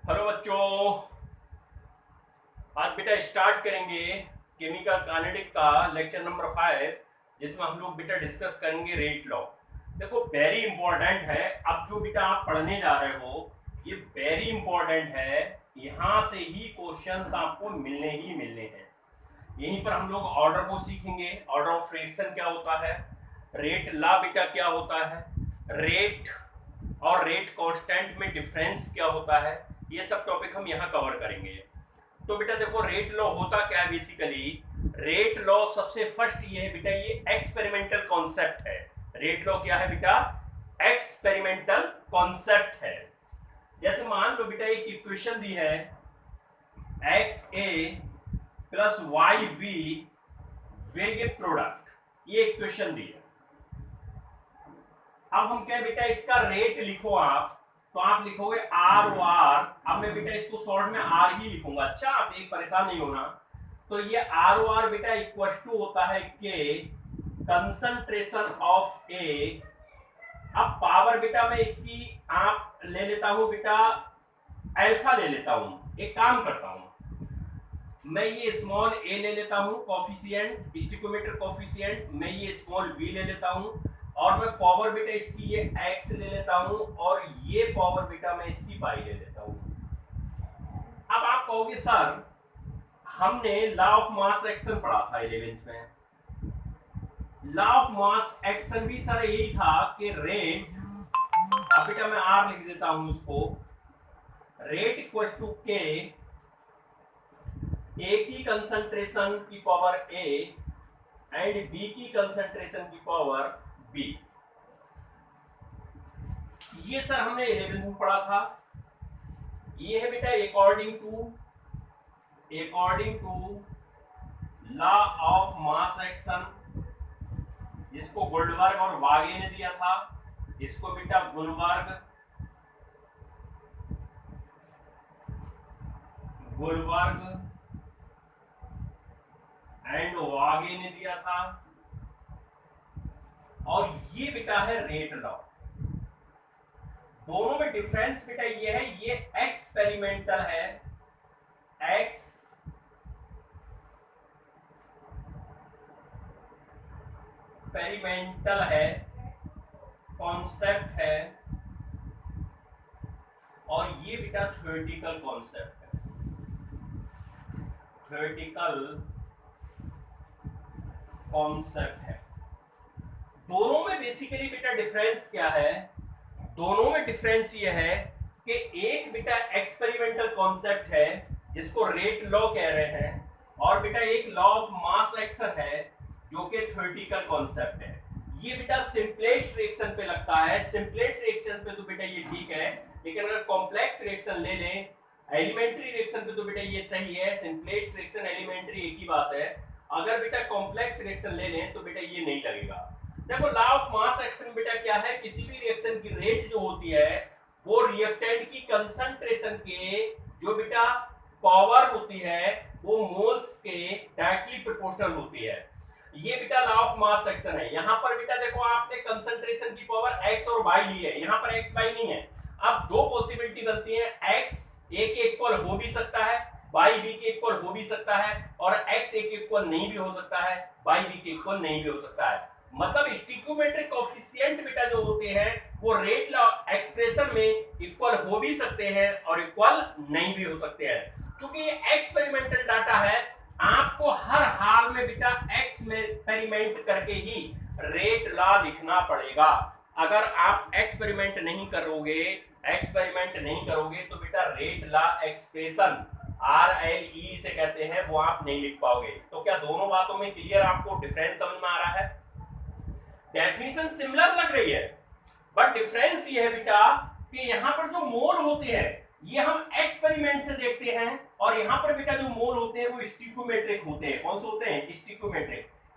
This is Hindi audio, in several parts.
हेलो बच्चों। आज बेटा स्टार्ट करेंगे केमिकल काइनेटिक का लेक्चर नंबर 5, जिसमें हम लोग बेटा डिस्कस करेंगे रेट लॉ। देखो वेरी इंपॉर्टेंट है। अब जो बेटा आप पढ़ने जा रहे हो ये वेरी इंपॉर्टेंट है। यहाँ से ही क्वेश्चंस आपको मिलने ही मिलने हैं। यहीं पर हम लोग ऑर्डर को सीखेंगे। ऑर्डर ऑफ रिएक्शन क्या होता है, रेट लॉ बेटा क्या होता है, रेट और रेट कांस्टेंट में डिफरेंस क्या होता है, ये सब टॉपिक हम यहाँ कवर करेंगे। तो बेटा देखो रेट लॉ होता क्या है। बेसिकली रेट लॉ सबसे फर्स्ट ये है बेटा, ये एक्सपेरिमेंटल कॉन्सेप्ट है। रेट लॉ क्या है बेटा, एक्सपेरिमेंटल कॉन्सेप्ट है। जैसे मान लो बेटा एक इक्वेशन दी है x A plus y B will give product, ये इक्वेशन दी है। अब हम कहें बेटा इसका रेट लिखो आप, तो आप लिखोगे आर ओ आर। अब मैं बेटा इसको शॉर्ट में आर ही लिखूंगा। अच्छा, आप एक परेशान नहीं होना। तो ये आर ओ आर बेटा इक्वल टू होता है के कंसंट्रेशन ऑफ ए। अब पावर बेटा मैं इसकी आप ले लेता हूं बेटा, अल्फा ले लेता हूं। एक काम करता हूं, मैं ये स्मॉल ए ले लेता हूं कॉफिशिएंट, स्टिकोमीटर कॉफिशिएंट। मैं ये स्मॉल बी ले लेता हूं और मैं पावर बेटा इसकी ये एक्स ले लेता हूं और ये पावर बेटा मैं इसकी वाई ले लेता हूं। अब आप कहोगे सर हमने लॉ ऑफ मास एक्शन पढ़ा था 11th में। लॉ ऑफ मास एक्शन भी सर यही था कि रेट, अब बेटा मैं आर लिख देता हूं इसको, रेट इक्वल टू के ए की कंसंट्रेशन की पावर ए एंड बी की कंसंट्रेशन की पावर बी। ये सर हमने 11th में पढ़ा था। ये है बेटा according to law of mass action, जिसको गोल्डबर्ग और वागे ने दिया था। इसको बेटा गोल्डबर्ग एंड वागे ने दिया था। और ये बेटा है रेट लॉ। दोनों में डिफरेंस बेटा ये है, ये एक्सपेरिमेंटल है, एक्सपेरिमेंटल है, कॉन्सेप्ट है, और ये बेटा थ्योरेटिकल कॉन्सेप्ट है, थ्योरेटिकल कॉन्सेप्ट है। दोनों में बेसिकली बेटा डिफरेंस क्या है, दोनों में डिफरेंस ये है कि एक बेटा एक्सपेरिमेंटल कॉन्सेप्ट है जिसको रेट लॉ कह रहे हैं, और बेटा एक लॉ ऑफ मास एक्शन है जो कि थ्योरेटिकल कॉन्सेप्ट है। ये बेटा सिंपलेस्ट रिएक्शन पे लगता है। सिंपलेस्ट रिएक्शन पे तो बेटा ये ठीक है, लेकिन अगर कॉम्प्लेक्स रिएक्शन ले लें, एलिमेंट्री रिएक्शन पे तो बेटा ये सही है। सिंपलेस्ट रिएक्शन एलिमेंट्री एक ही बात है। अगर बेटा कॉम्प्लेक्स रिएक्शन ले लें तो बेटा ये नहीं लगेगा। देखो लॉ ऑफ मास एक्शन बेटा क्या है, किसी भी रिएक्शन की रेट जो होती है वो रिएक्टेंट की कंसंट्रेशन के जो बेटा पावर होती है वो मोल्स के डायरेक्टली प्रोपोर्शनल होती है। ये बेटा लॉ ऑफ मास एक्शन है। यहाँ पर बेटा देखो आपने कंसंट्रेशन की पावर x और y ली है, यहाँ पर x y नहीं है। अब दो पॉसिबिलिटी बनती है, x a के इक्वल हो भी सकता है, y b के इक्वल हो भी सकता है, और x a के इक्वल नहीं भी हो सकता है, y b के इक्वल नहीं भी हो सकता है। मतलब स्टिकोमेट्रिक कोएफिशिएंट बेटा जो होते हैं वो रेट लॉ एक्सप्रेशन में इक्वल हो भी सकते हैं और इक्वल नहीं भी हो सकते हैं। क्योंकि ये एक्सपेरिमेंटल डाटा है, आपको हर हाल में बेटा एक्सपेरिमेंट करके ही रेट लॉ लिखना पड़ेगा। अगर आप एक्सपेरिमेंट नहीं करोगे तो बेटा रेट लॉ एक्सप्रेशन RLE से कहते हैं वो आप नहीं लिख पाओगे। तो क्या दोनों बातों में क्लियर आपको डिफरेंस समझ में आ रहा है? डेफिनेशन सिमिलर लग रही है, बट डिफरेंस ये है बेटा कि यहाँ पर जो मोल होते हैं ये हम एक्सपेरिमेंट से देखते हैं, और यहाँ पर बेटा जो मोल होते हैं वो स्टिकोमेट्रिक होते हैं। कौन से होते हैं?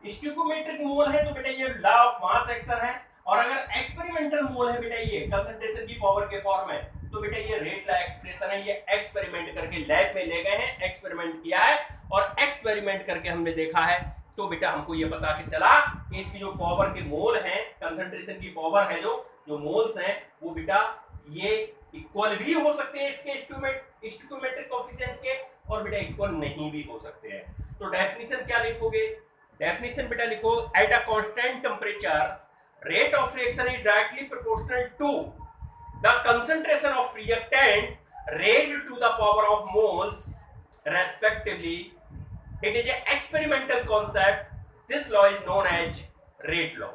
स्टिकोमेट्रिक मोल है तो बेटा ये लॉ ऑफ मास एक्शन है, और अगर एक्सपेरिमेंटल मोल है बेटा ये कंसंट्रेशन की पावर के फॉर्म में, तो बेटा ये रेट लॉ एक्सप्रेशन है। ये एक्सपेरिमेंट करके लैब में ले गए हैं, एक्सपेरिमेंट किया है और एक्सपेरिमेंट करके हमने देखा है, तो बेटा हमको ये पता कि चला कि इसकी जो पावर के मोल हैं, कंसंट्रेशन की पावर है, जो मोल्स हैं वो बेटा ये इक्वल भी हो सकते हैं इसके स्टोइकोमेट्रिक कोएफिशिएंट के, और बेटा इक्वल नहीं भी हो सकते हैं। तो डेफिनेशन क्या लिखोगे? डेफिनेशन बेटा लिखो, at a constant temperature rate of reaction is directly proportional to the concentration of reactant raised to the power of moles respectively. It is a experimental concept. This law is known as rate law.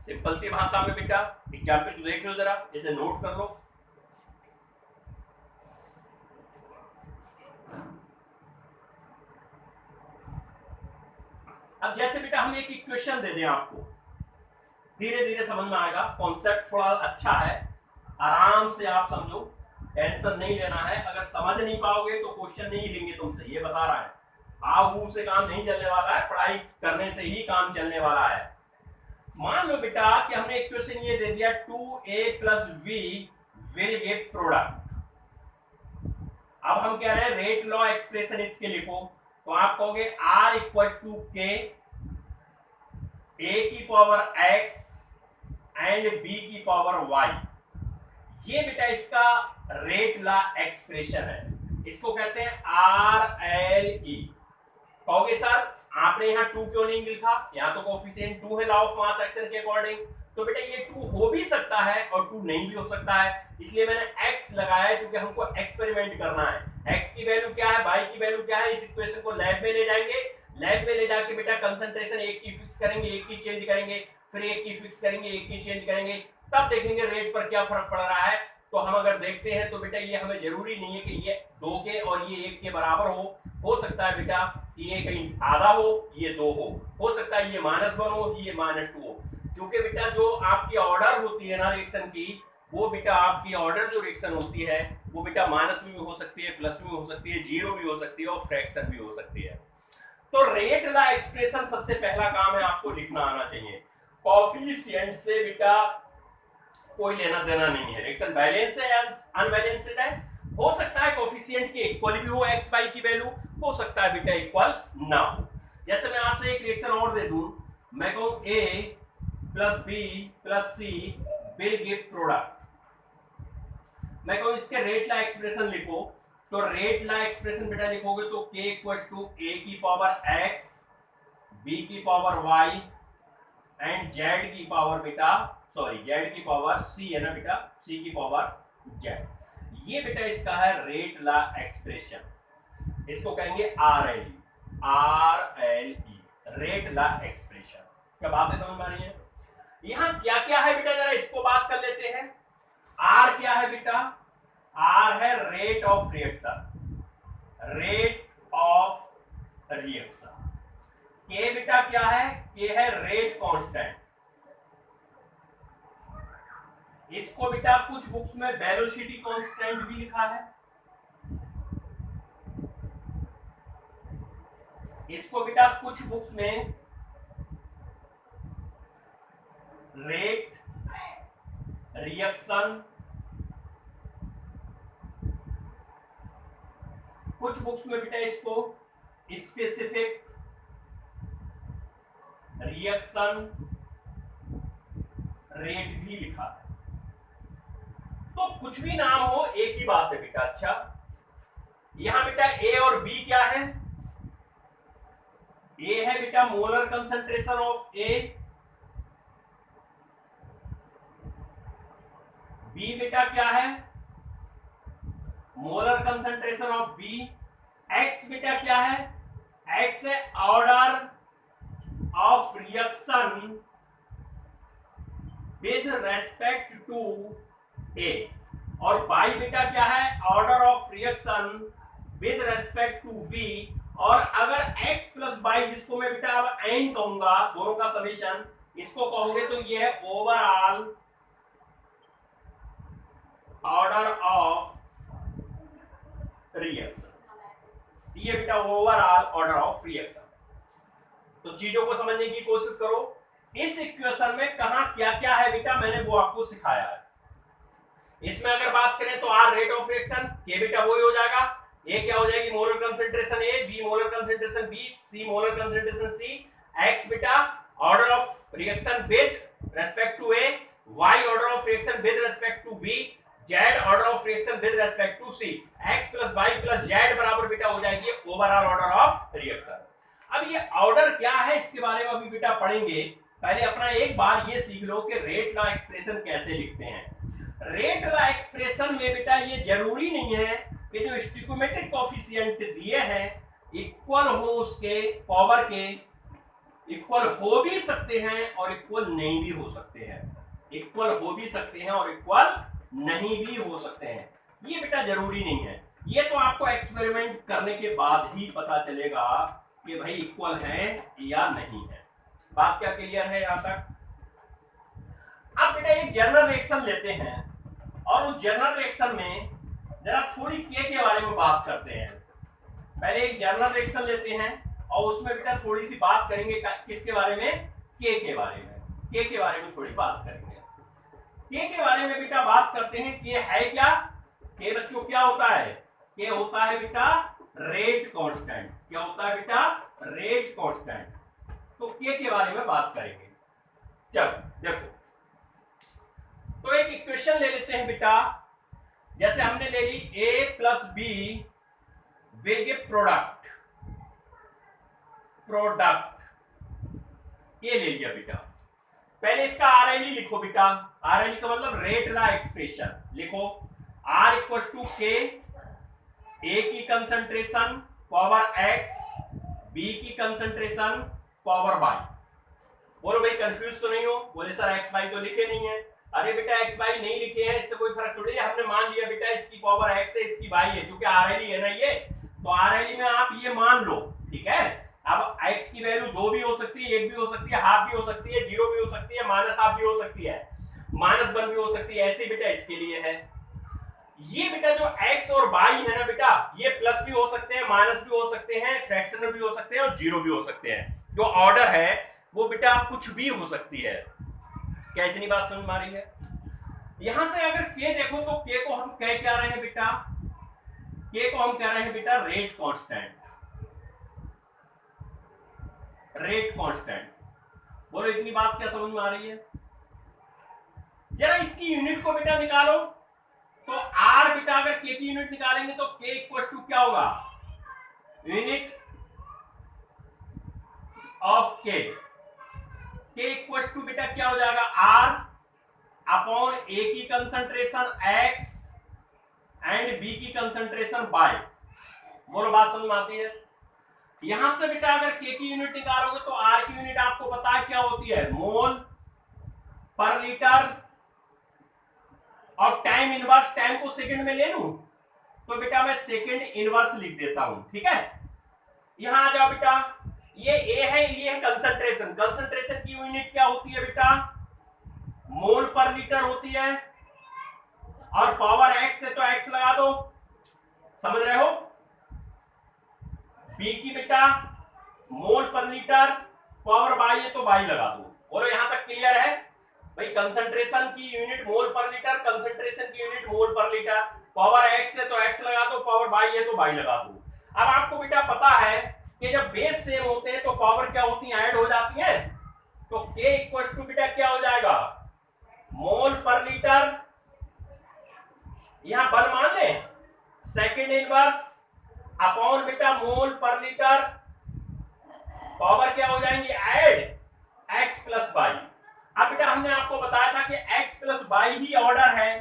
Simple सी भाषा में बेटा एग्जाम्पल तो देख लो जरा, इसे नोट कर लो। अब जैसे बेटा हम एक इक्वेशन दे दें आपको, धीरे धीरे समझ में आएगा। कॉन्सेप्ट थोड़ा अच्छा है, आराम से आप समझो, टेंशन नहीं लेना है। अगर समझ नहीं पाओगे तो क्वेश्चन नहीं लेंगे तुमसे, ये बता रहा है। आओ से काम नहीं चलने वाला है, पढ़ाई करने से ही काम चलने वाला है। मान लो बेटा कि हमने इक्वेशन ये दे दिया 2a + v will give product. अब हम कह रहे हैं रेट लॉ एक्सप्रेशन इसके लिखो, तो आप कहोगे R = k a⁴x and b⁴y। ये बेटा इसका रेट लॉ एक्सप्रेशन है, इसको कहते हैं RLE। कहोगे सर आपने यहाँ 2 क्यों नहीं लिखा? यहाँ तो कोएफिशिएंट 2 है लॉ ऑफ मास एक्शन के अकॉर्डिंग। तो बेटा ये 2 हो भी सकता है और 2 नहीं भी हो सकता है, इसलिए मैंने x लगाया है, क्योंकि हमको एक्सपेरिमेंट करना है। x की वैल्यू क्या है, y की वैल्यू क्या है, इस इक्वेशन को लैब में ले जाएंगे। लैब में ले जाके बेटा कंसंट्रेशन एक की फिक्स करेंगे, एक की चेंज करेंगे, फिर एक की फिक्स करेंगे, एक की चेंज करेंगे, तब देखेंगे रेट पर क्या फर्क पड़ रहा है। तो हम अगर देखते हैं तो बेटा ये हमें जरूरी नहीं है कि ये 2 के और ये 1 के बराबर हो सकता है बेटा ये कहीं आधा हो, ये 2 हो सकता है ये -1 हो, ये -2 हो। क्योंकि बेटा जो आपकी ऑर्डर होती है ना रिएक्शन की, वो बेटा आपकी ऑर्डर जो रिएक्शन होती है वो बेटा माइनस में भी हो सकती है, प्लस में हो सकती है, जीरो भी हो सकती है और फ्रैक्शन भी हो सकती है। तो रेट लॉ एक्सप्रेशन सबसे पहला काम है आपको लिखना आना चाहिए। कोएफिशिएंट से बेटा कोई लेना देना नहीं है, रिएक्शन बैलेंस है या अनबैलेंस्ड है। हो सकता है कोएफिशिएंट के इक्वल भी हो x y की वैल्यू, हो सकता है बेटा इक्वल ना हो। जैसे मैं आपसे एक रिएक्शन और दे दूं, मैं कहूं a + b + c will give product. मैं कहूं इसके रेट लॉ एक्सप्रेशन लिखो, तो रेट लॉ एक्सप्रेशन बेटा लिखोगे तो k = a⁴x b⁴y and z⁴ बेटा z⁴c है ना बेटा, c⁴z। ये बेटा इसका है रेट लॉ एक्सप्रेशन, इसको कहेंगे RLE। Rate law expression. क्या बात है, समझ में आ रही है? यहां क्या क्या है बेटा, जरा इसको बात कर लेते हैं। R क्या है बेटा? R है rate of reaction, rate of reaction. K बेटा क्या है? K है रेट कांस्टेंट। इसको बेटा कुछ बुक्स में वेलोसिटी कांस्टेंट भी लिखा है, इसको बेटा कुछ बुक्स में रेट रिएक्शन, कुछ बुक्स में बेटा इसको स्पेसिफिक रिएक्शन रेट भी लिखा है। तो कुछ भी नाम हो एक ही बात है बेटा। अच्छा यहां बेटा ए और बी क्या है? ए है बेटा molar concentration of A, B बेटा क्या है? Molar concentration of B. X बेटा क्या है? एक्स है order of reaction with respect to A, और बाई बेटा क्या है? Order of reaction with respect to B. और अगर x + y, जिसको मैं बेटा अब एन कहूंगा, दोनों का समेशन, इसको कहोगे तो ये है ओवरऑल ऑर्डर ऑफ रिएक्शन। ये बेटा ओवरऑल ऑर्डर ऑफ रिएक्शन। तो चीजों को समझने की कोशिश करो। इस इक्वेशन में कहां क्या क्या है बेटा, मैंने वो आपको सिखाया है। इसमें अगर बात करें तो R rate of reaction, K बेटा वही हो जाएगा। A क्या हो जाएगी? Molar concentration A, B molar concentration B, C molar concentration C। X बेटा order of reaction with respect to A, y order of reaction with respect to v, z order of reaction with respect to c, x plus y plus z बराबर बेटा हो जाएगी ओवरऑल ऑर्डर ऑफ रिएक्शन। अब ये ऑर्डर क्या है इसके बारे में अभी बेटा पढ़ेंगे। पहले अपना एक बार ये सीख लो कि रेट लॉ एक्सप्रेशन कैसे लिखते हैं। रेट लॉ एक्सप्रेशन में बेटा ये जरूरी नहीं है कि जो स्टिक्योमेट्रिक कोफिशिएंट दिए हैं इक्वल हो, उसके पावर के इक्वल हो भी सकते हैं और इक्वल नहीं भी हो सकते हैं, इक्वल हो भी सकते हैं और इक्वल नहीं भी हो सकते हैं। ये बेटा जरूरी नहीं है, ये तो आपको एक्सपेरिमेंट करने के बाद ही पता चलेगा कि भाई इक्वल है या नहीं है। बात क्या क्लियर है यहां तक? अब बेटा एक जनरल रिएक्शन लेते हैं और उस जनरल रिएक्शन में जरा थोड़ी के बारे में बात करते हैं। पहले एक जनरल रिएक्शन लेते हैं और उसमें बेटा थोड़ी सी बात करेंगे किसके बारे में? के बारे में। के बारे में थोड़ी बात करेंगे। के बारे में बेटा बात करते हैं। के है क्या? के बच्चों क्या होता है? के होता है बेटा रेट कांस्टेंट। क्या होता है बेटा? Rate constant. तो के बारे में बात करेंगे। चलो देखो, तो एक इक्वेशन ले लेते हैं बेटा, जैसे हमने ले ली a plus B will give product, ये ले लिया बेटा। पहले इसका आर एल लिखो बेटा। आर एल का मतलब रेट लॉ एक्सप्रेशन लिखो। आर इक्वल टू के, ए की कंसंट्रेशन पावर एक्स, बी की कंसंट्रेशन पावर वाई। बोलो भाई कंफ्यूज तो नहीं हो? बोले सर एक्स वाई तो लिखे नहीं है। अरे बेटा एक्स वाई नहीं लिखे हैं, इससे कोई फर्क थोड़ी है। हमने मान लिया बेटा इसकी पावर एक्स है, इसकी वाई है, क्योंकि आर एल है ना ये, तो आर एल में आप ये मान लो, ठीक है। अब एक्स की वैल्यू 2 भी हो सकती है, 1 भी हो सकती है, हाफ भी हो सकती है, 0 भी हो सकती है, माइनस हाफ भी हो सकती है, -1 भी हो सकती है। ऐसे बेटा इसके लिए है। ये बेटा जो x और y है ना बेटा, ये प्लस भी हो सकते हैं, माइनस भी हो सकते हैं, फ्रैक्शनल भी हो सकते हैं और 0 भी हो सकते हैं। जो ऑर्डर है वो बेटा कुछ भी हो सकती है। क्या इतनी बात समझ में आ रही है? यहां से अगर के देखो तो के को हम कह क्या रहे हैं बेटा? के को हम कह रहे हैं बेटा रेट कांस्टेंट। Rate constant. बोलो इतनी बात क्या समझ में आ रही है? जरा इसकी यूनिट को बेटा निकालो। तो आर बेटा अगर के की यूनिट निकालेंगे तो के इक्वल टू क्या होगा? यूनिट ऑफ के इक्वल टू बेटा क्या हो जाएगा? आर अपॉन ए की कंसंट्रेशन एक्स एंड बी की कंसंट्रेशन वाई। बोलो बात समझ में आती है? यहां से बेटा अगर के की यूनिट निकालोगे तो आर की यूनिट आपको पता है क्या होती है? मोल पर लीटर। और टाइम इनवर्स, टाइम को सेकंड में ले लूं तो बेटा मैं सेकंड इनवर्स लिख देता हूं, ठीक है। यहां आ जाओ बेटा, ये ए है, ये है कंसंट्रेशन। कंसंट्रेशन की यूनिट क्या होती है बेटा? मोल पर लीटर होती है। और पावर एक्स है तो एक्स लगा दो, समझ रहे हो। बी की बेटा मोल पर लीटर, पावर वाई है तो वाई लगा दो। बोलो यहां तक क्लियर है भाई? कंसंट्रेशन की यूनिट मोल पर लीटर, कंसंट्रेशन की यूनिट मोल पर लीटर, पावर एक्स है तो एक्स लगा दो, पावर वाई है तो वाई लगा दो। अब आपको बेटा पता है कि जब बेस सेम होते हैं तो पावर क्या होती है? ऐड हो जाती है। तो के इक्वल टू बेटा क्या हो जाएगा? मोल पर लीटर, यहां 1 मान ले, सेकंड इनवर्स अपॉन बेटा मोल पर लीटर, पावर क्या हो जाएंगी? Add x plus y. अब बेटा हमने आपको बताया था कि x प्लस वाई ही ऑर्डर है,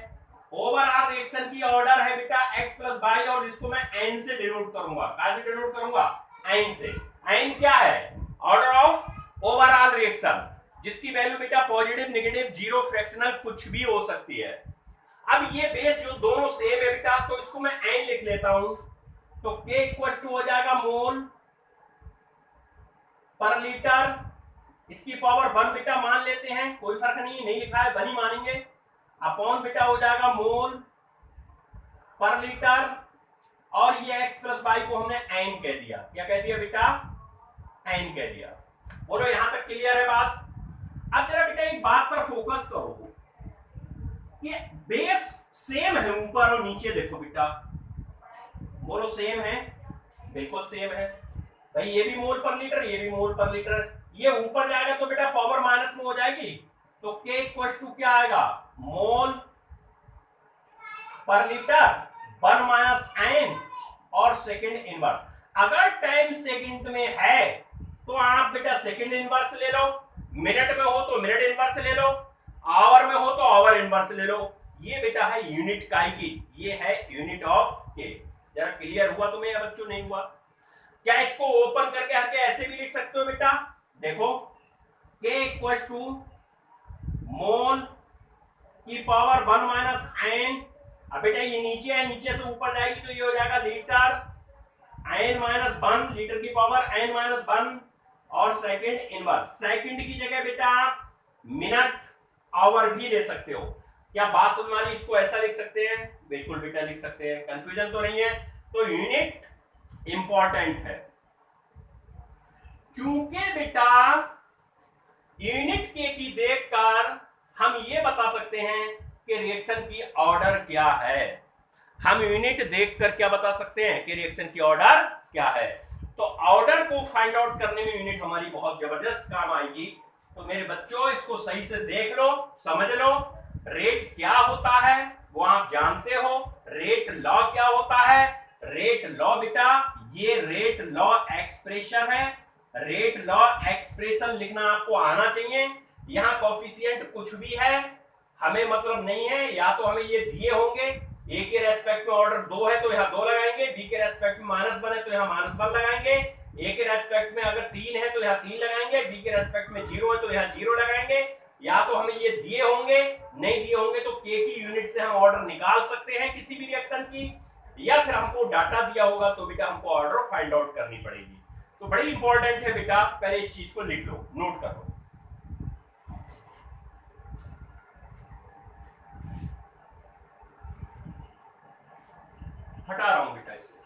ओवरऑल रिएक्शन की ऑर्डर है बेटा x प्लस वाई, और जिसको मैं n से डिनोट करूंगा। क्या से डिनोट करूंगा? n से। n क्या है? ऑर्डर ऑफ ओवरऑल रिएक्शन, जिसकी वैल्यू बेटा पॉजिटिव, नेगेटिव, जीरो, फ्रैक्शनल कुछ भी हो सकती है। अब ये बेस जो दोनों सेम है बेटा, तो इसको मैं n लिख लेता हूं। तो k इक्वल टू हो जाएगा मोल पर लीटर, इसकी पावर 1 बेटा मान लेते हैं, कोई फर्क नहीं, नहीं लिखा है 1 ही मानेंगे, अपॉन बेटा हो जाएगा मोल पर लीटर, और ये x प्लस वाई को हमने n कह दिया। क्या कह दिया बेटा? n कह दिया। बोलो यहां तक क्लियर है बात? अब जरा बेटा एक बात पर फोकस करो कि बेस सेम है, ऊपर और नीचे देखो बेटा। बोलो सेम है? बिल्कुल सेम है भाई। ये भी मोल पर लीटर, ये भी मोल पर लीटर। ये ऊपर जाएगा तो बेटा पावर माइनस में हो जाएगी, तो K इक्वल टू क्या आएगा, मोल पर लीटर 1 माइनस n और सेकंड इनवर्स। अगर टाइम सेकंड में है तो आप बेटा सेकंड इनवर्स ले लो, मिनट में हो तो मिनट इनवर्स ले लो, आवर में हो तो आवर इनवर्स ले लो। ये बेटा है यूनिट काय की, ये है यूनिट ऑफ के। जरा क्लियर हुआ तुम्हें या बच्चों नहीं हुआ? क्या इसको ओपन करके हर के ऐसे भी लिख सकते हो बेटा? देखो K इक्वल टू मोल की पावर 1 माइनस n। अब बेटा ये नीचे है, नीचे से ऊपर जाएगी तो ये हो जाएगा लीटर n माइनस 1, लीटर की पावर n माइनस 1 और सेकंड इनवर्स। सेकंड की जगह बेटा आप मिनट आवर भी ले सकते हो। क्या बात समझ में आ रही? इसको ऐसा लिख सकते हैं, बिल्कुल बेटा लिख सकते हैं, कंफ्यूजन तो नहीं है। तो यूनिट इंपॉर्टेंट है, क्योंकि बेटा यूनिट के की देखकर हम ये बता सकते हैं कि रिएक्शन की ऑर्डर क्या है। हम यूनिट देखकर क्या बता सकते हैं कि रिएक्शन की ऑर्डर क्या है। तो ऑर्डर को फाइंड आउट करने में यूनिट हमारी बहुत जबरदस्त काम आएगी। तो मेरे बच्चों इसको सही से देख लो, समझ लो। रेट क्या होता है वो आप जानते हो, रेट लॉ क्या होता है? रेट लॉ बेटा ये रेट लॉ एक्सप्रेशन है। रेट लॉ एक्सप्रेशन लिखना आपको आना चाहिए। यहां कॉफिशिएंट कुछ भी है हमें मतलब नहीं है, या तो हमें ये दिए होंगे, ए के रेस्पेक्ट में ऑर्डर 2 है तो यहाँ 2 लगाएंगे, बी के रेस्पेक्ट में -1 है तो यहाँ -1 लगाएंगे, ए के रेस्पेक्ट में अगर 3 है तो यहाँ 3 लगाएंगे, बी के रेस्पेक्ट में 0 है तो यहाँ 0 लगाएंगे। या तो हमें ये दिए होंगे, नहीं दिए होंगे तो के की यूनिट से हम ऑर्डर निकाल सकते हैं किसी भी रिएक्शन की, या फिर हमको डाटा दिया होगा तो बेटा हमको ऑर्डर फाइंड आउट करनी पड़ेगी। तो बड़ी इंपॉर्टेंट है बेटा, पहले इस चीज को लिख लो, नोट करो। हटा रहा हूं बेटा इसे।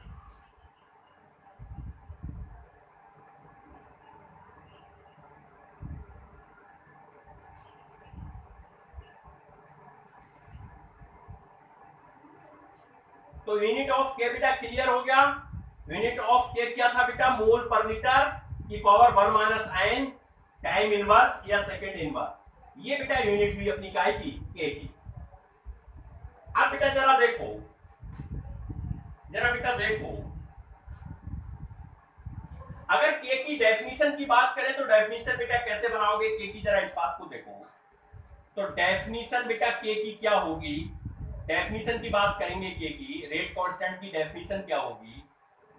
तो यूनिट ऑफ के बेटा क्लियर हो गया। यूनिट ऑफ के क्या था बेटा? मोल पर लीटर की power 1 minus n, time inverse या सेकंड इनवर्स। ये बेटा यूनिट हुई अपनी काय की, के की। अब बेटा जरा देखो, अगर के की डेफिनेशन की बात करें तो डेफिनेशन बेटा कैसे बनाओगे के की? जरा इस बात को देखो। तो डेफिनेशन बेटा के की क्या होगी? डेफिनेशन की बात करेंगे के की, रेट कांस्टेंट की डेफिनेशन क्या होगी?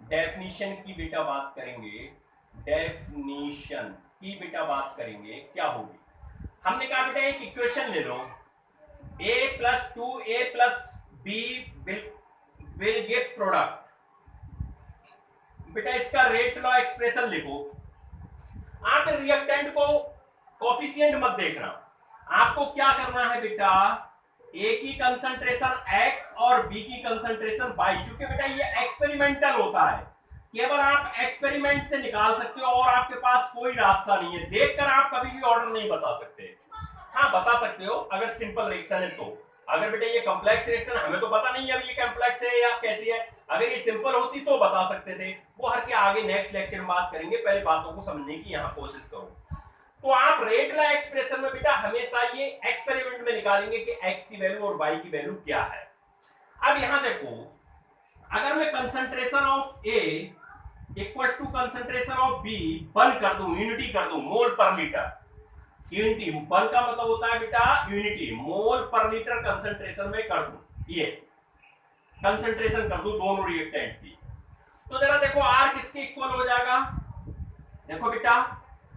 डेफिनेशन की बेटा बात करेंगे, डेफिनेशन की बेटा बात करेंगे क्या होगी? हमने कहा बेटा एक इक्वेशन ले लो, a plus 2a plus b will give product. बेटा इसका रेट लॉ एक्सप्रेशन लिखो। आप रिएक्टेंट को कोफिशिएंट मत देखना, आपको क्या करना है बेटा? ए की कंसंट्रेशन x और बी की कंसंट्रेशन y, क्योंकि बेटा ये एक्सपेरिमेंटल होता है, केवल आप एक्सपेरिमेंट से निकाल सकते हो और आपके पास कोई रास्ता नहीं है। देखकर आप कभी भी ऑर्डर नहीं बता सकते। हाँ बता सकते हो अगर सिंपल रिएक्शन है तो। अगर बेटा ये कॉम्प्लेक्स रिएक्शन हमें तो पता नहीं है अभी ये कॉम्प्लेक्स है या कैसी है, अगर ये सिंपल होती तो बता सकते थे। वो हर के आगे नेक्स्ट लेक्चर में बात करेंगे, पहले बातों को समझने की यहाँ कोशिश करो। तो आप रेट लॉ एक्सप्रेशन में बेटा हमेशा ये एक्सपेरिमेंट में निकालेंगे कि x की वैल्यू और y की वैल्यू क्या है। अब यहां देखो, अगर मैं concentration of A equal to concentration of B बंद कर दूं, यूनिटी कर दूं, मोल पर लीटर। यूनिटी बंद का मतलब होता है बेटा यूनिटी, मोल पर लीटर कंसंट्रेशन में कर दूं, ये कंसंट्रेशन कर दूं दोनों रिएक्टेंट की। तो जरा देखो R किसके इक्वल हो जाएगा? देखो बेटा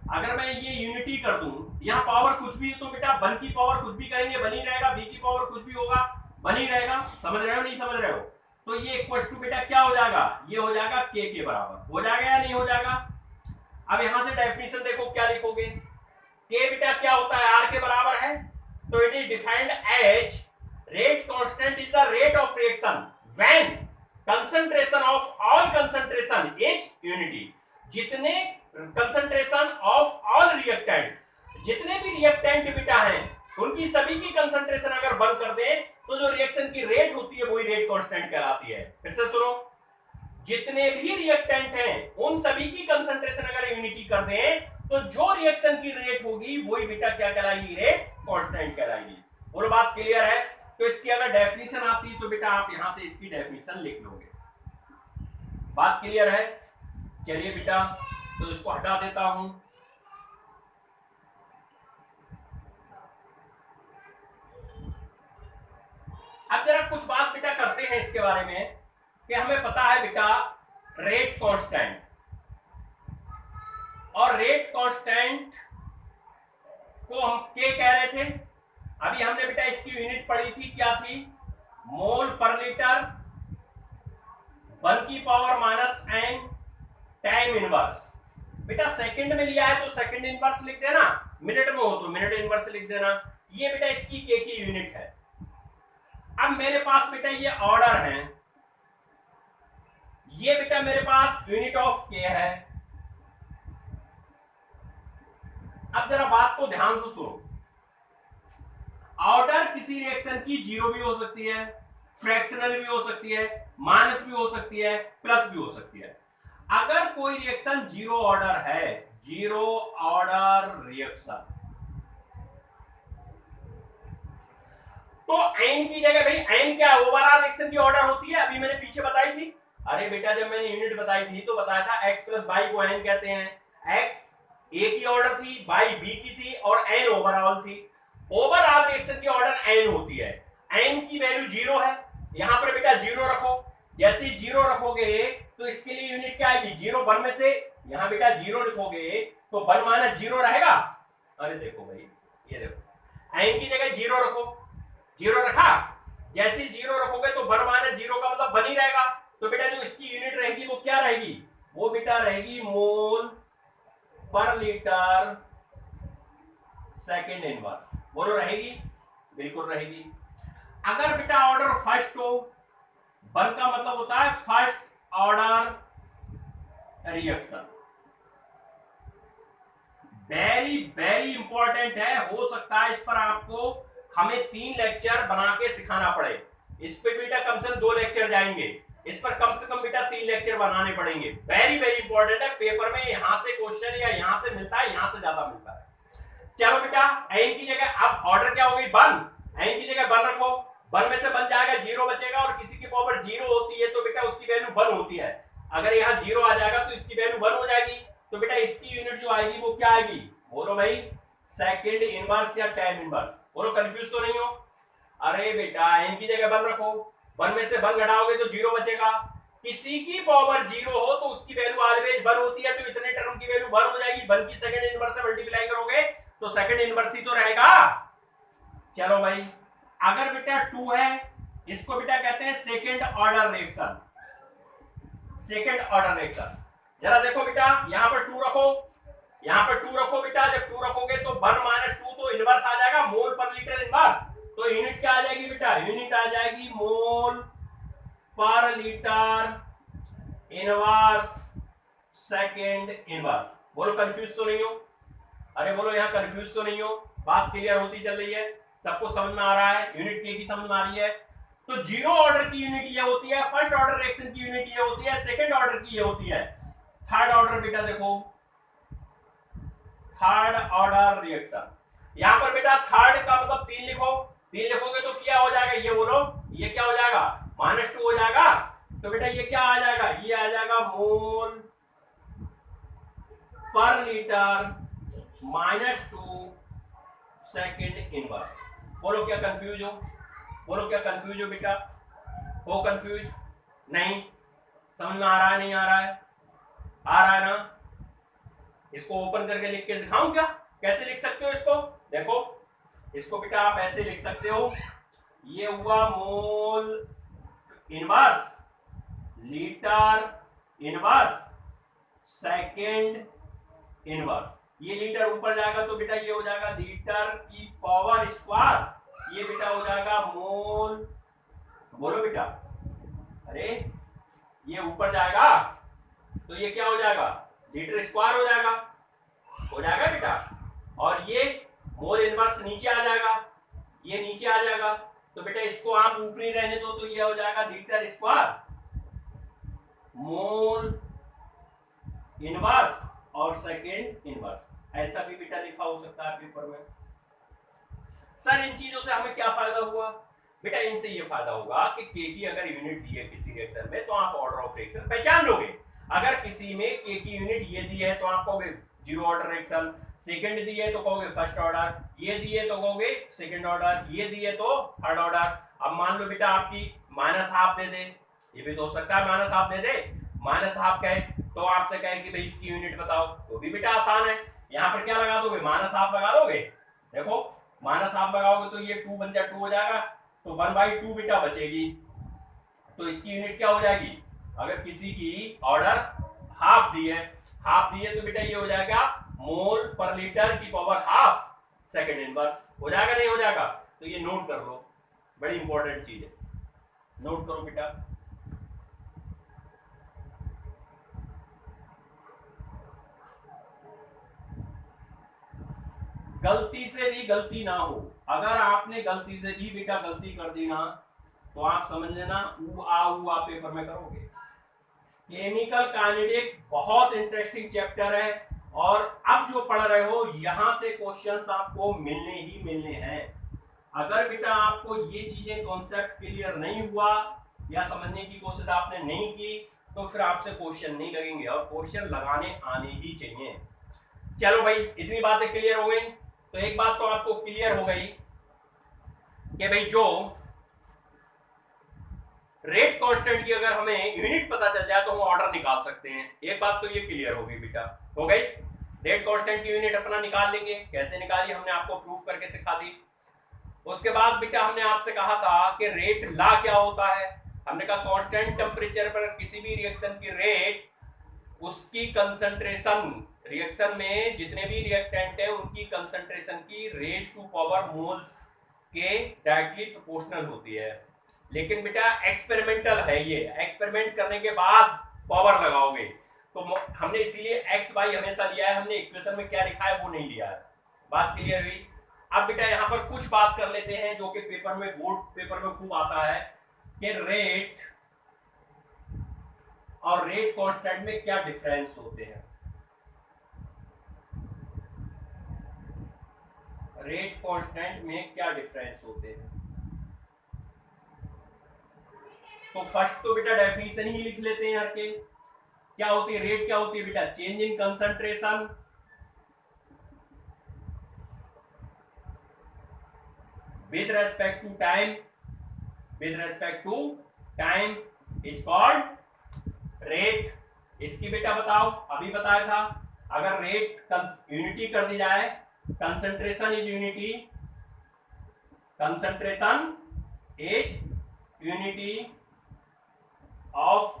अगर मैं ये यूनिटी कर दूं, यहां पावर कुछ भी तो बेटा 1 की पावर कुछ भी करेंगे बनी रहेगा, b की पावर कुछ भी होगा बनी रहेगा। समझ रहे हो नहीं समझ रहे हो? तो ये इक्वल टू बेटा क्या हो जाएगा? ये हो जाएगा k के बराबर। हो जाएगा या नहीं हो जाएगा? अब यहां से डेफिनेशन देखो क्या लिखोगे? k बेटा क्या होता है? r के बराबर है, तो it is defined as rate constant is the rate of reaction when concentration of all concentration is unity. जितने कंसंट्रेशन ऑफ ऑल रिएक्टेंट, जितने भी रिएक्टेंट बेटा हैं उनकी सभी की कंसंट्रेशन अगर बंद कर दें तो जो रिएक्शन की रेट होती है वही रेट कांस्टेंट कहलाती है। फिर से सुनो, जितने भी रिएक्टेंट हैं उन सभी की कंसंट्रेशन अगर यूनिटी कर दें तो जो रिएक्शन की रेट होगी वही बेटा क्या कहलाएगी? रेट तो बेटा आप यहां से इसकी डेफिनेशन लिख लोगे। बात क्लियर है? चलिए बेटा, तो इसको हटा देता हूं। अब जरा कुछ बात बेटा करते हैं इसके बारे में कि हमें पता है बेटा रेट कांस्टेंट, और रेट कांस्टेंट को हम के कह रहे थे। अभी हमने बेटा इसकी यूनिट पढ़ी थी, क्या थी? मोल पर लीटर 1 की power minus n time inverse. बेटा सेकंड में लिया है तो सेकंड इनवर्स लिख देना, मिनट में हो तो मिनट इनवर्स लिख देना। ये बेटा इसकी के की यूनिट है। अब मेरे पास बेटा ये ऑर्डर है, ये बेटा मेरे पास यूनिट ऑफ के है। अब जरा बात को ध्यान से सुनो। ऑर्डर किसी रिएक्शन की जीरो भी हो सकती है, फ्रैक्शनल भी हो सकती है, माइनस भी हो सकती है, प्लस भी हो सकती है। अगर कोई रिएक्शन जीरो ऑर्डर है, जीरो ऑर्डर रिएक्शन, तो एन की जगह भाई एन क्या ओवरऑल रिएक्शन की ऑर्डर होती है, अभी मैंने पीछे बताई थी। अरे बेटा जब मैंने यूनिट बताई थी तो बताया था x प्लस वाई को एन कहते हैं। x ए की ऑर्डर थी, वाई बी की थी, और एन ओवरऑल थी। ओवरऑल रिएक्शन की ऑर्डर एन होती है। एन की वैल्यू जीरो है, यहां पर बेटा जीरो रखो। जैसे ही जीरो रखोगे तो इसके लिए यूनिट क्या आएगी? जीरो। 1 में से यहां बेटा जीरो लिखोगे तो 1 माइनस जीरो रहेगा। अरे देखो भाई, ये देखो एन की जगह जीरो रखो, जीरो रखा। जैसे जीरो रखोगे तो 1 माइनस जीरो का मतलब 1 ही रहेगा। तो बेटा जो इसकी यूनिट रहेगी वो क्या रहेगी? वो बेटा रहेगी मोल पर लीटर सेकेंड इनवर्स। बोलो रहेगी? बिल्कुल रहेगी। अगर बेटा ऑर्डर फर्स्ट हो, 1 का मतलब होता है first order reaction. Very very important है, हो सकता है इस पर आपको हमें 3 लेक्चर बना के सिखाना पड़े। इस पे बेटा कम से कम 2 लेक्चर जाएंगे, इस पर कम से कम बेटा 3 लेक्चर बनाने पड़ेंगे। वेरी वेरी इंपॉर्टेंट है, पेपर में यहां से क्वेश्चन या यहां से मिलता है, यहां से ज्यादा मिलता है। चलो बेटा एन की जगह अब ऑर्डर क्या हो गई? 1। एन की जगह 1 रखो, 1 में से बन जाएगा, जीरो बचेगा, और किसी की पावर जीरो होती है तो बेटा उसकी वैल्यू 1 होती है। अगर यहाँ जीरो आ जाएगा तो इसकी वैल्यू 1 हो जाएगी। तो बेटा इसकी यूनिट जो आएगी वो क्या आएगी? बोलो भाई, सेकेंड इनवर्स या टाइम इनवर्स। बोलो, कंफ्यूज तो नहीं हो? अरे बेटा एन की जगह 1 रखो, 1 में से 1 घटाओगे तो जीरो बचेगा। किसी की पावर जीरो हो तो उसकी वैल्यू ऑलवेज 1 होती है, तो इतने टर्म की वैल्यू 1 हो जाएगी। 1 की सेकंड इनवर्स से मल्टीप्लाई करोगे तो सेकंड इनवर्स ही तो रहेगा। चलो भाई, अगर बेटा 2 है, इसको बेटा कहते हैं second order reaction. Second order reaction, जरा देखो बेटा यहां पर 2 रखो, यहां पर 2 रखो बेटा। जब 2 रखोगे तो 1 माइनस 2 तो इनवर्स आ जाएगा, मोल पर लीटर इनवर्स। तो यूनिट क्या आ जाएगी बेटा? यूनिट आ जाएगी मोल पर लीटर इनवर्स सेकेंड इनवर्स। बोलो कंफ्यूज तो नहीं हो? अरे बोलो यहां कंफ्यूज तो नहीं हो? बात क्लियर होती चल रही है, सबको समझ में आ रहा है? यूनिट के की समझ में आ रही है? तो जीरो ऑर्डर की यूनिट ये होती है, फर्स्ट ऑर्डर रिएक्शन की यूनिट ये होती है, सेकंड ऑर्डर की ये होती है। थर्ड ऑर्डर बेटा देखो, थर्ड ऑर्डर रिएक्शन, यहां पर बेटा थर्ड का मतलब 3 लिखो। 3 लिखोगे तो क्या हो जाएगा? ये बोलो, ये क्या हो जाएगा? -2 हो जाएगा। तो बेटा ये क्या आ जाएगा? ये आ जाएगा मोल पर लीटर -2 सेकेंड इनवर्स। बोलो क्या कंफ्यूज हो? बोलो क्या कंफ्यूज हो बेटा? हो कंफ्यूज? नहीं समझ में आ रहा है? नहीं आ रहा है? आ रहा है ना? इसको ओपन करके लिख के दिखाऊं क्या? कैसे लिख सकते हो इसको? देखो इसको बेटा आप ऐसे लिख सकते हो, ये हुआ mole inverse litre inverse second inverse. ये लीटर ऊपर जाएगा तो बेटा ये हो जाएगा लीटर की पावर स्क्वायर, ये बेटा हो जाएगा मोल। बोलो बेटा, अरे ये ऊपर जाएगा तो ये क्या हो जाएगा? लीटर स्क्वायर हो जाएगा, हो जाएगा बेटा। और ये मोल इनवर्स नीचे आ जाएगा, ये नीचे आ जाएगा। तो बेटा इसको आप ऊपरी रहने दो, तो ये हो जाएगा लीटर स्क्वायर मोल इनवर्स और सेकेंड इनवर्स। ऐसा भी बेटा लिखा हो सकता है पेपर में। सर इन चीजों से हमें क्या फायदा हुआ? बेटा इनसे ये फायदा होगा कि के की अगर यूनिट दी है किसी रिएक्शन में तो आप ऑर्डर ऑफ रिएक्शन पहचान लोगे। अगर किसी में के की यूनिट ये दी है तो आप कहोगे जीरो ऑर्डर रिएक्शन, सेकंड दी है तो कहोगे फर्स्ट ऑर्डर, ये दी है तो कहोगे सेकंड ऑर्डर, ये दी है तो थर्ड ऑर्डर। अब मान लो बेटा आपकी माइनस हाफ दे दे, ये भी तो हो सकता है माइनस हाफ दे दे, माइनस हाफ कहे तो आपसे कहे कि भाई इसकी यूनिट बताओ, तो भी बेटा आसान है। यहाँ पर क्या लगा दोगे, माइनस हाफ लगा दोगे। देखो माइनस हाफ लगाओगे तो ये 2 बन जा 2 हो जाएगा, तो 1/2 बेटा बचेगी, तो इसकी यूनिट क्या हो जाएगी। अगर किसी की ऑर्डर हाफ दी है, हाफ दी है तो बेटा ये हो जाएगा मोल पर लीटर की पावर हाफ सेकंड इनवर्स, हो जाएगा नहीं हो जाएगा। तो ये नोट कर लो, बड़ी इंपॉर्टेंट चीज है, नोट करो बेटा। गलती से भी गलती ना हो, अगर आपने गलती से भी बेटा गलती कर दी ना तो आप समझ लेना ऊ आ पेपर में करोगे। केमिकल काइनेटिक बहुत इंटरेस्टिंग चैप्टर है, और अब जो पढ़ रहे हो यहां से क्वेश्चंस आपको मिलने ही मिलने हैं। अगर बेटा आपको ये चीजें कॉन्सेप्ट क्लियर नहीं हुआ या समझने की कोशिश आपने नहीं की तो फिर आपसे क्वेश्चन नहीं लगेंगे, और क्वेश्चन लगाने आने ही चाहिए। चलो भाई इतनी बातें क्लियर हो गई, तो एक बात तो आपको क्लियर हो गई कि भाई जो रेट कांस्टेंट की अगर हमें यूनिट पता चल जाए तो हम ऑर्डर निकाल सकते हैं। एक बात तो ये क्लियर हो गई बेटा, हो गई। रेट कांस्टेंट की यूनिट अपना निकाल लेंगे, कैसे निकाली हमने आपको प्रूफ करके सिखा दी। उसके बाद बेटा हमने आपसे कहा था कि रेट ला क्या होता है, हमने कहा कांस्टेंट टेम्परेचर पर किसी भी रिएक्शन की रेट उसकी कंसंट्रेशन, रिएक्शन में जितने भी रिएक्टेंट हैं उनकी कंसंट्रेशन की रेज टू पावर मोल्स के डायरेक्टली प्रोपोर्शनल होती है। लेकिन बेटा एक्सपेरिमेंटल है, ये एक्सपेरिमेंट करने के बाद पावर लगाओगे, तो हमने इसीलिए एक्स वाई हमेशा लिया है, हमने इक्वेशन में क्या लिखा है वो नहीं लिया है। बात क्लियर हुई। अब बेटा यहाँ पर कुछ बात कर लेते हैं जो कि पेपर में, बोर्ड पेपर में खूब आता है कि रेट और रेट कांस्टेंट में क्या डिफरेंस होते हैं। रेट कांस्टेंट में क्या डिफरेंस होते हैं, तो फर्स्ट तो बेटा डेफिनेशन ही लिख लेते हैं हर के। क्या होती है रेट, क्या होती है बेटा, change in concentration with respect to time, with respect to time is called rate। इसकी बेटा बताओ, अभी बताया था अगर रेट यूनिटी कर दी जाए, concentration is unity, concentration is unity of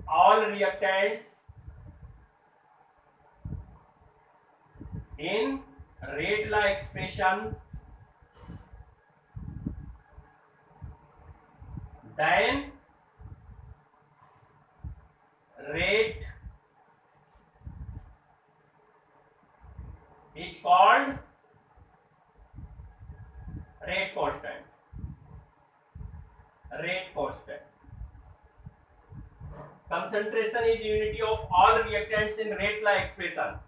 all reactants in rate law expression, then rate is called rate constant, rate constant। Concentration is unity of all reactants in rate law expression.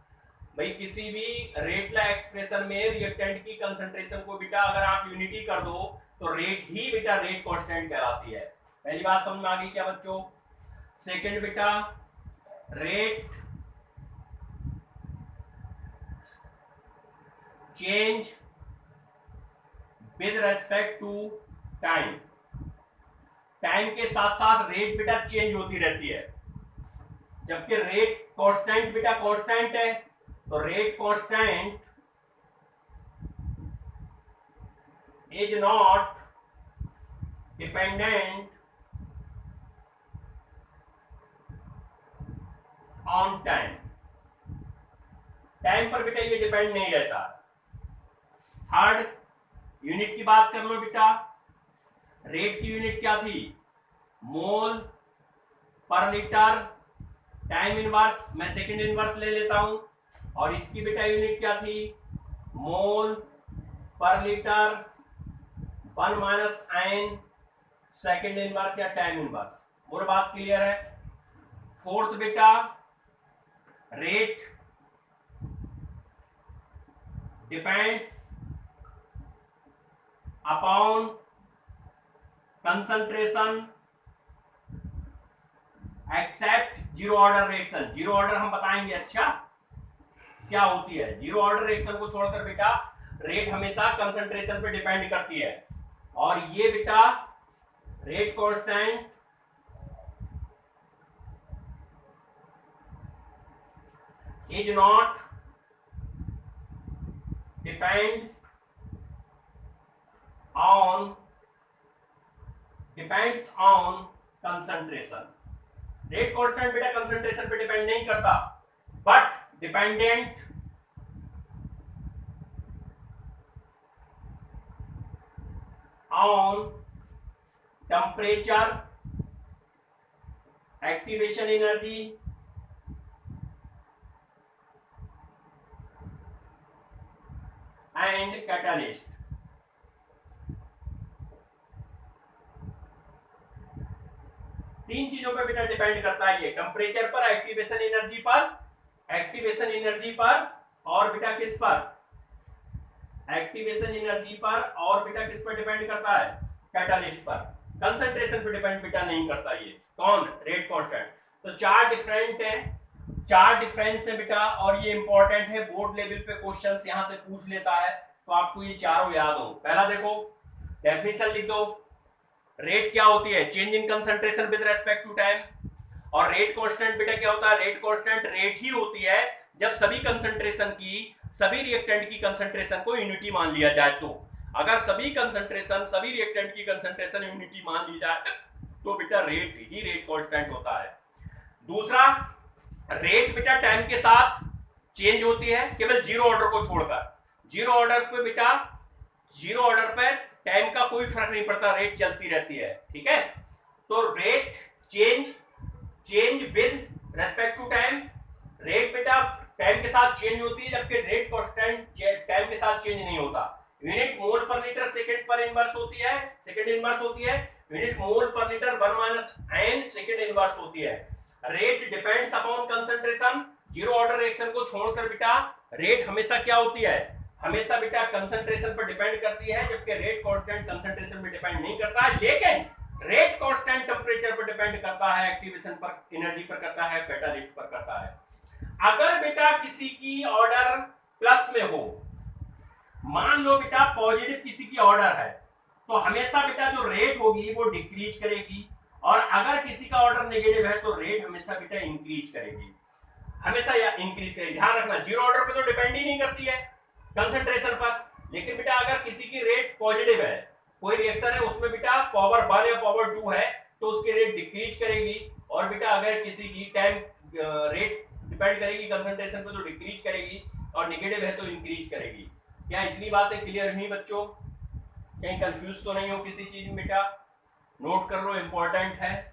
भाई किसी भी रेट लॉ एक्सप्रेशन में रिएक्टेंट की कंसंट्रेशन को बेटा अगर आप यूनिटी कर दो तो रेट ही बेटा रेट कांस्टेंट कहलाती है। पहली बात समझ में आ गई क्या बच्चों। सेकंड बेटा rate change with respect to time, time के साथ साथ रेट बेटा चेंज होती रहती है। जबकि रेट कांस्टेंट बेटा कांस्टेंट है, तो rate constant is not dependent on time, time पर बेटा ये डिपेंड नहीं रहता। थर्ड यूनिट की बात कर लो बेटा, रेट की यूनिट क्या थी, मोल पर लीटर टाइम इनवर्स, मैं सेकंड इनवर्स ले लेता हूं, और इसकी बेटा यूनिट क्या थी, मोल पर litre 1 minus n second inverse या टाइम इनवर्स। पूरी बात क्लियर है। फोर्थ बेटा rate depends upon concentration except zero order reaction. Zero order हम बताएंगे अच्छा क्या होती है। जीरो ऑर्डर रिएक्शन को छोड़कर बेटा रेट हमेशा कंसंट्रेशन पे डिपेंड करती है, और ये बेटा rate constant is not depend on depends on concentration. Rate constant बेटा कंसंट्रेशन पे डिपेंड नहीं करता, but dependent on temperature, activation energy and catalyst. तीन चीजों पे बेटा डिपेंड करता है ये, टेम्परेचर पर, एक्टिवेशन एनर्जी पर और बेटा किस पर, एक्टिवेशन एनर्जी पर और बेटा किस पर डिपेंड करता है, कैटालिस्ट पर। कंसंट्रेशन पे डिपेंड बेटा नहीं करता ये कौन, रेट कांस्टेंट। तो चार डिफरेंट है, चार डिफरेंस है बेटा, और ये इंपॉर्टेंट है, बोर्ड लेवल पे क्वेश्चंस यहां से पूछ लेता है, तो आपको ये चारों याद हो। पहला देखो डेफिनेशन लिख दो, रेट क्या होती है, change in concentration with respect to time. और रेट कांस्टेंट बेटा क्या होता है, रेट कांस्टेंट रेट ही होती है जब सभी कंसंट्रेशन की, सभी रिएक्टेंट की कंसंट्रेशन को यूनिटी मान लिया जाए। तो अगर सभी कंसंट्रेशन, सभी रिएक्टेंट की कंसंट्रेशन यूनिटी मान ली जाए तो बेटा रेट ही रेट कांस्टेंट होता है। दूसरा, रेट बेटा टाइम के साथ चेंज होती है, केवल जीरो ऑर्डर को छोड़कर। जीरो ऑर्डर पे बेटा, जीरो ऑर्डर पर टाइम का कोई फर्क नहीं पड़ता, रेट चलती रहती है, ठीक है। तो rate change with respect to time, rate बेटा टाइम के साथ चेंज होती है, जबकि रेट कांस्टेंट टाइम के साथ चेंज नहीं होता। यूनिट मोल पर लीटर सेकंड पर इनवर्स होती है, सेकंड इनवर्स होती है। यूनिट मोल पर litre 1 minus n second inverse होती है। Rate depends upon concentration, zero order reaction को छोड़कर बेटा रेट हमेशा क्या होती है, हमेशा बेटा कंसंट्रेशन पर डिपेंड करती है, जबकि रेट कांस्टेंट कंसंट्रेशन पर डिपेंड नहीं करता है। लेकिन रेट कांस्टेंट टेम्परेचर पर डिपेंड करता है, एक्टिवेशन पर, एनर्जी पर करता है, कैटालिस्ट पर करता है। अगर बेटा किसी की ऑर्डर प्लस में हो, मान लो बेटा पॉजिटिव किसी की ऑर्डर है, तो हमेशा बेटा जो रेट होगी वो डिक्रीज करेगी, और अगर किसी का ऑर्डर नेगेटिव है तो रेट हमेशा बेटा इंक्रीज करेगी, हमेशा या इंक्रीज करेगी। ध्यान रखना, जीरो ऑर्डर पे तो डिपेंड ही नहीं करती है कंसंट्रेशन पर। लेकिन बेटा अगर किसी की रेट पॉजिटिव है, कोई रिएक्शन है उसमें बेटा पावर 1 या पावर 2 है, तो उसकी रेट डिक्रीज करेगी। और बेटा अगर किसी की टाइम रेट डिपेंड करेगी कंसंट्रेशन पे तो डिक्रीज करेगी, और नेगेटिव है तो इंक्रीज करेगी। क्या इतनी बातें क्लियर हुई बच्चों? कहीं कंफ्यूज तो नहीं हो किसी चीज में बेटा? नोट कर लो, इंपॉर्टेंट है।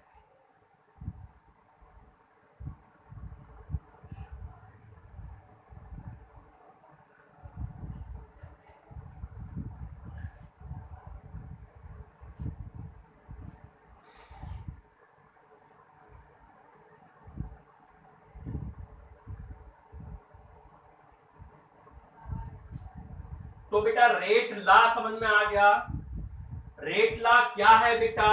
तो बेटा रेट लॉ समझ में आ गया। रेट लॉ क्या है बेटा?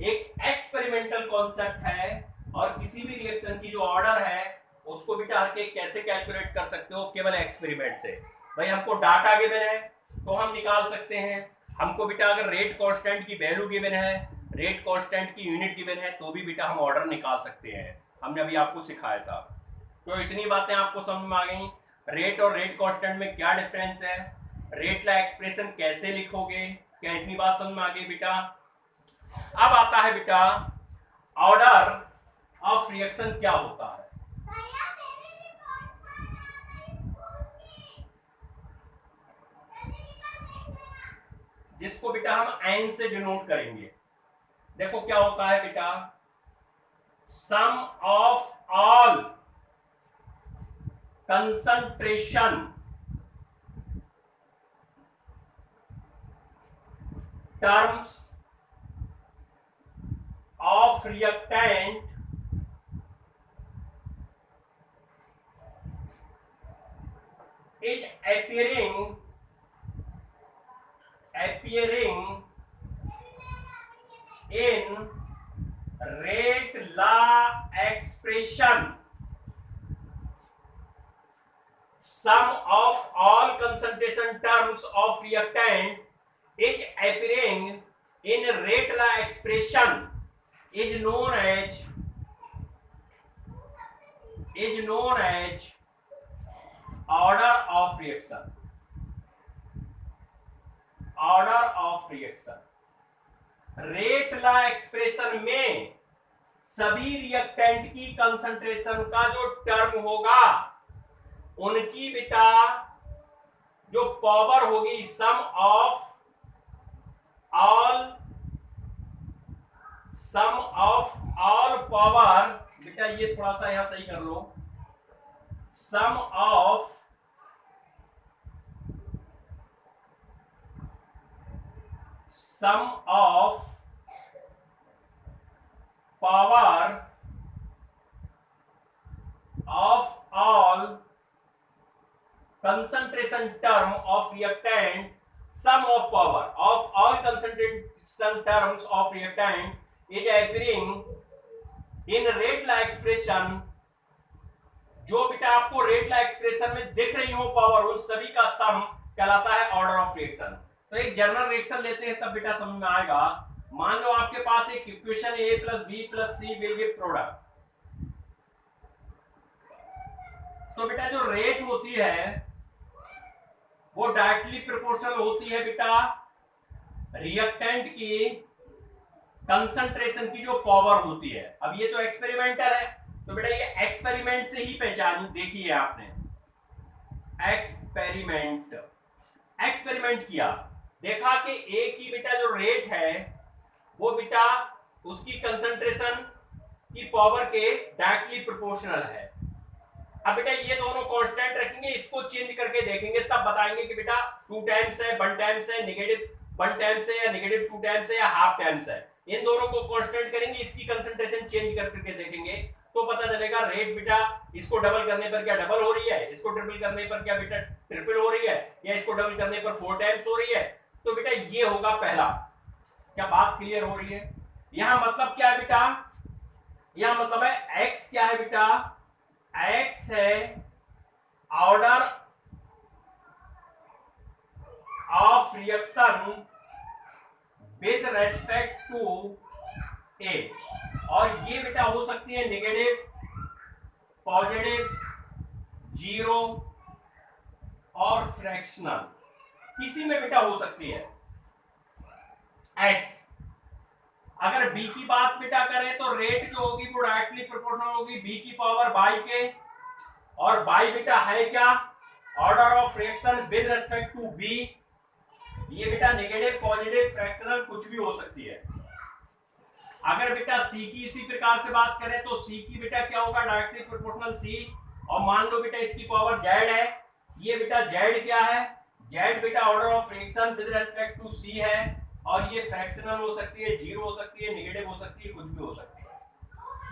एक एक्सपेरिमेंटल कॉन्सेप्ट है, और किसी भी रिएक्शन की जो ऑर्डर है उसको बेटा हर के कैसे कैलकुलेट कर सकते हो, केवल एक्सपेरिमेंट से। भाई हमको डाटा गिवन है तो हम निकाल सकते हैं, हमको बेटा अगर रेट कांस्टेंट की वैल्यू गिवन है, रेट कांस्टेंट की यूनिट गिवन है, तो भी बेटा हम ऑर्डर निकाल सकते हैं। हमने अभी आपको सिखाया था। तो इतनी बातें आपको समझ में आ गई। रेट और रेट कांस्टेंट में क्या डिफरेंस है, रेट ला एक्सप्रेशन कैसे लिखोगे, क्या इतनी बात समझ में आ गई बेटा? अब आता है बेटा ऑर्डर ऑफ रिएक्शन क्या होता है। जिसको बेटा हम एन से डिनोट करेंगे। देखो क्या होता है बेटा, sum of all concentration terms of reactant is appearing in rate law expression, sum of all concentration terms of reactant is appearing in rate law expression is known as order of reaction. Order of reaction rate law expression में सभी रिएक्टेंट की कंसंट्रेशन का जो टर्म होगा उनकी बेटा जो पावर होगी सम ऑफ ऑल पावर, बेटा ये थोड़ा सा यहां सही कर लो, sum of power of all concentration term of reactant, sum of power of all concentration terms of reactant is appearing in rate law expression. जो बेटा आपको रेट लॉ एक्सप्रेशन में दिख रही हो पावर, उन सभी का सम कहलाता है ऑर्डर ऑफ रिएक्शन। तो एक जनरल रिएक्शन लेते हैं तब बेटा समझ में आएगा। मान लो आपके पास एक equation A plus B plus C will give product, तो बेटा जो रेट होती है वो डायरेक्टली प्रोपोर्शनल होती है बेटा रिएक्टेंट की कंसंट्रेशन की जो पावर होती है। अब ये तो एक्सपेरिमेंटल है, तो बेटा ये एक्सपेरिमेंट से ही पहचान देखी है आपने। एक्सपेरिमेंट किया, देखा कि ए की बेटा जो रेट है वो बेटा उसकी कंसंट्रेशन की पावर के डायरेक्टली प्रोपोर्शनल है। अब बेटा ये दोनों कांस्टेंट रखेंगे, इसको चेंज करके देखेंगे तब बताएंगे कि बेटा 2 टाइम्स है, 1 टाइम्स है, -1 टाइम्स है या -2 टाइम्स है या हाफ टाइम्स है। इन दोनों को कांस्टेंट करेंगे, इसकी कंसंट्रेशन चेंज करके देखेंगे तो पता चलेगा रेट बेटा इसको डबल करने पर क्या डबल हो रही है, इसको ट्रिपल करने पर क्या बेटा ट्रिपल हो रही है, या इसको डबल करने पर 4 टाइम्स हो रही है। तो बेटा ये होगा पहला। क्या बात क्लियर हो रही है? यहां मतलब क्या है बेटा, यहां मतलब है एक्स क्या है बेटा, एक्स है order of reaction with respect to A, और ये बेटा हो सकती है नेगेटिव, पॉजिटिव, जीरो और फ्रैक्शनल, किसी में बेटा हो सकती है एक्स। अगर बी की बात बेटा करें तो रेट जो होगी वो डायरेक्टली प्रोपोर्शनल होगी बी की पावर बाई के, और बाई बेटा है क्या order of reaction with respect to B. ये बेटा नेगेटिव, पॉजिटिव, फ्रैक्शनल कुछ भी हो सकती है। अगर बेटा सी की इसी प्रकार से बात करें तो सी की बेटा क्या होगा डायरेक्टली प्रोपोर्शनल सी, और मान लो बेटा इसकी पावर जेड है, ये बेटा जेड क्या है, जेड बेटा order of reaction with respect to C है, और ये फ्रैक्शनल हो सकती है, जीरो हो सकती है, नेगेटिव हो सकती है, कुछ भी हो सकती है।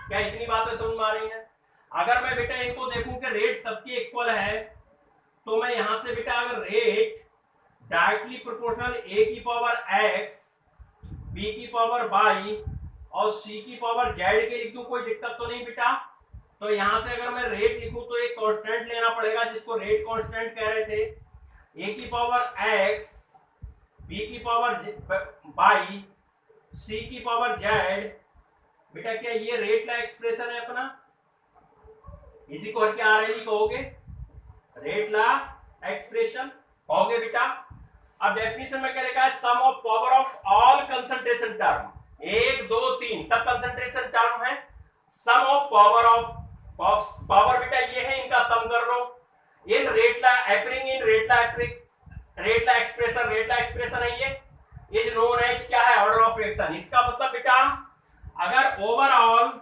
क्या इतनी बातें समझ में आ रही है? अगर मैं बेटा इनको देखूं कि रेट सबके इक्वल है तो मैं यहां से बेटा अगर रेट डायरेक्टली प्रोपोर्शनल ए की पावर एक्स, बी की पावर बाई और सी की पावर जेड के लिख दूं, कोई दिक्कत तो नहीं बेटा। तो यहां से अगर मैं रेट लिखूं तो एक कांस्टेंट लेना पड़ेगा जिसको रेट कांस्टेंट कह रहे थे, ए की पावर एक्स, बी की पावर बाई, सी की पावर जेड। बेटा क्या ये रेट ला एक्सप्रेशन है अपना, इसी को हर के आरएलई कहोगे, रेट ला एक्सप्रेशन कहोगे बेटा। अब डेफिनेशन में क्या लिखा है, sum of power of all concentration term, 1 2 3 सब कंसंट्रेशन टर्म है, सम ऑफ पावर बेटा ये है, इनका सम कर लो in rate law appearing in rate law expression है ये, इज नोन एज क्या है ऑर्डर ऑफ रिएक्शन। इसका मतलब बेटा अगर ओवरऑल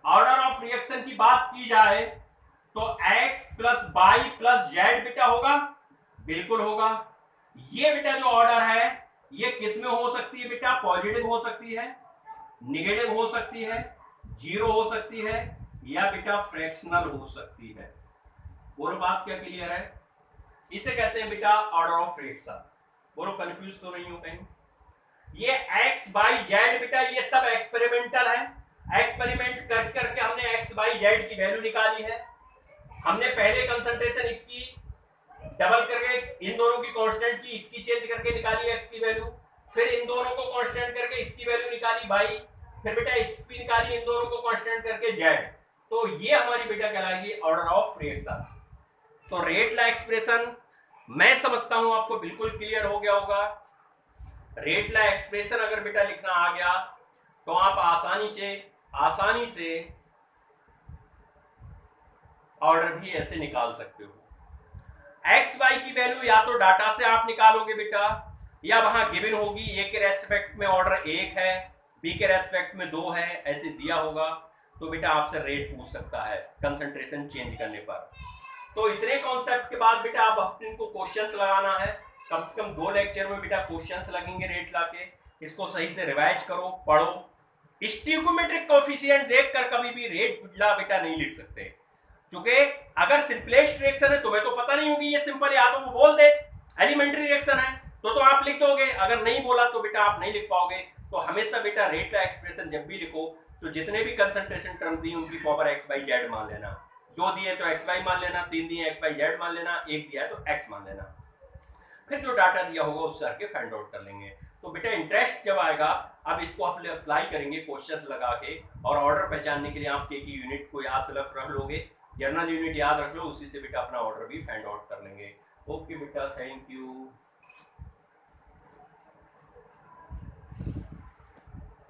ऑर्डर ऑफ रिएक्शन की बात की जाए तो x plus by plus Z बेटा होगा, बिल्कुल होगा। ये बेटा जो ऑर्डर है ये किस में हो सकती है बेटा, पॉजिटिव हो सकती है, नेगेटिव हो सकती है, जीरो हो सकती है, या बेटा फ्रैक्शनल हो सकती है। बोलो बात क्या क्लियर है? इसे कहते हैं बेटा ऑर्डर ऑफ रिएक्शन। बोलो कंफ्यूज तो नहीं हो कहीं? ये एक्स बाई जेड बेटा ये सब एक्सपेरिमेंटल है, एक्सपेरिमेंट कर करके हमने एक्स बाई जेड की वैल्यू निकाली है। हमने पहले कंसंट्रेशन इसकी डबल करके इन दोनों की कांस्टेंट की, इसकी चेंज करके निकाली एक्स की वैल्यू, फिर इन दोनों को कांस्टेंट करके इसकी वैल्यू निकाली बाई, फिर बेटा इसकी निकाली इन दोनों को कांस्टेंट करके जेड। तो ये हमारी बेटा कहलाएगी ऑर्डर ऑफ रिएक्शन। तो रेट ला एक्सप्रेशन मैं समझता हूं आपको बिल्कुल क्लियर हो गया होगा। रेट ला एक्सप्रेशन अगर बेटा लिखना आ गया तो आप आसानी से ऑर्डर भी ऐसे निकाल सकते हो। एक्स वाई की वैल्यू या तो डाटा से आप निकालोगे बेटा, या वहां गिवन होगी, ए के रेस्पेक्ट में ऑर्डर 1 है, बी के रेस्पेक्ट में 2 है, ऐसे दिया होगा तो बेटा आपसे रेट पूछ सकता है कंसंट्रेशन चेंज करने पर। तो इतने कॉन्सेप्ट के बाद बेटा आप इनको क्वेश्चंस लगाना है, कम से कम 2 लेक्चर में बेटा क्वेश्चंस लगेंगे रेट लाके। इसको सही से रिवाइज करो, पढ़ो। स्टियोमेट्रिक कोएफिशिएंट देखकर कभी भी रेट ला बेटा नहीं लिख सकते, क्योंकि अगर सिंपलेस्ट रिएक्शन है तुम्हें तो पता नहीं होगी ये सिंपल, या तो वो बोल दे एलिमेंट्री रिएक्शन है तो आप लिख दोगे, अगर नहीं बोला तो बेटा आप नहीं लिख पाओगे। तो हमेशा बेटा रेट का एक्सप्रेशन जब भी लिखो तो जितने भी कंसंट्रेशन टर्म दी उनकी पावर एक्स बाई जेड मान लेना। 2 दिए तो एक्स वाई मान लेना, 3 दिए एक्स बाई जेड मान लेना, 1 दिया तो एक्स मान लेना। फिर जो डाटा दिया होगा उससे आके फाइंड आउट कर लेंगे। तो बेटा इंटरेस्ट जब आएगा अब इसको आप अप्लाई करेंगे क्वेश्चन लगा के, और ऑर्डर पहचानने के लिए आप के की यूनिट को याद रख लोगे, जर्नल यूनिट याद रख लो, उसी से बेटा अपना ऑर्डर भी फाइंड आउट कर लेंगे। ओके बेटा, थैंक यू।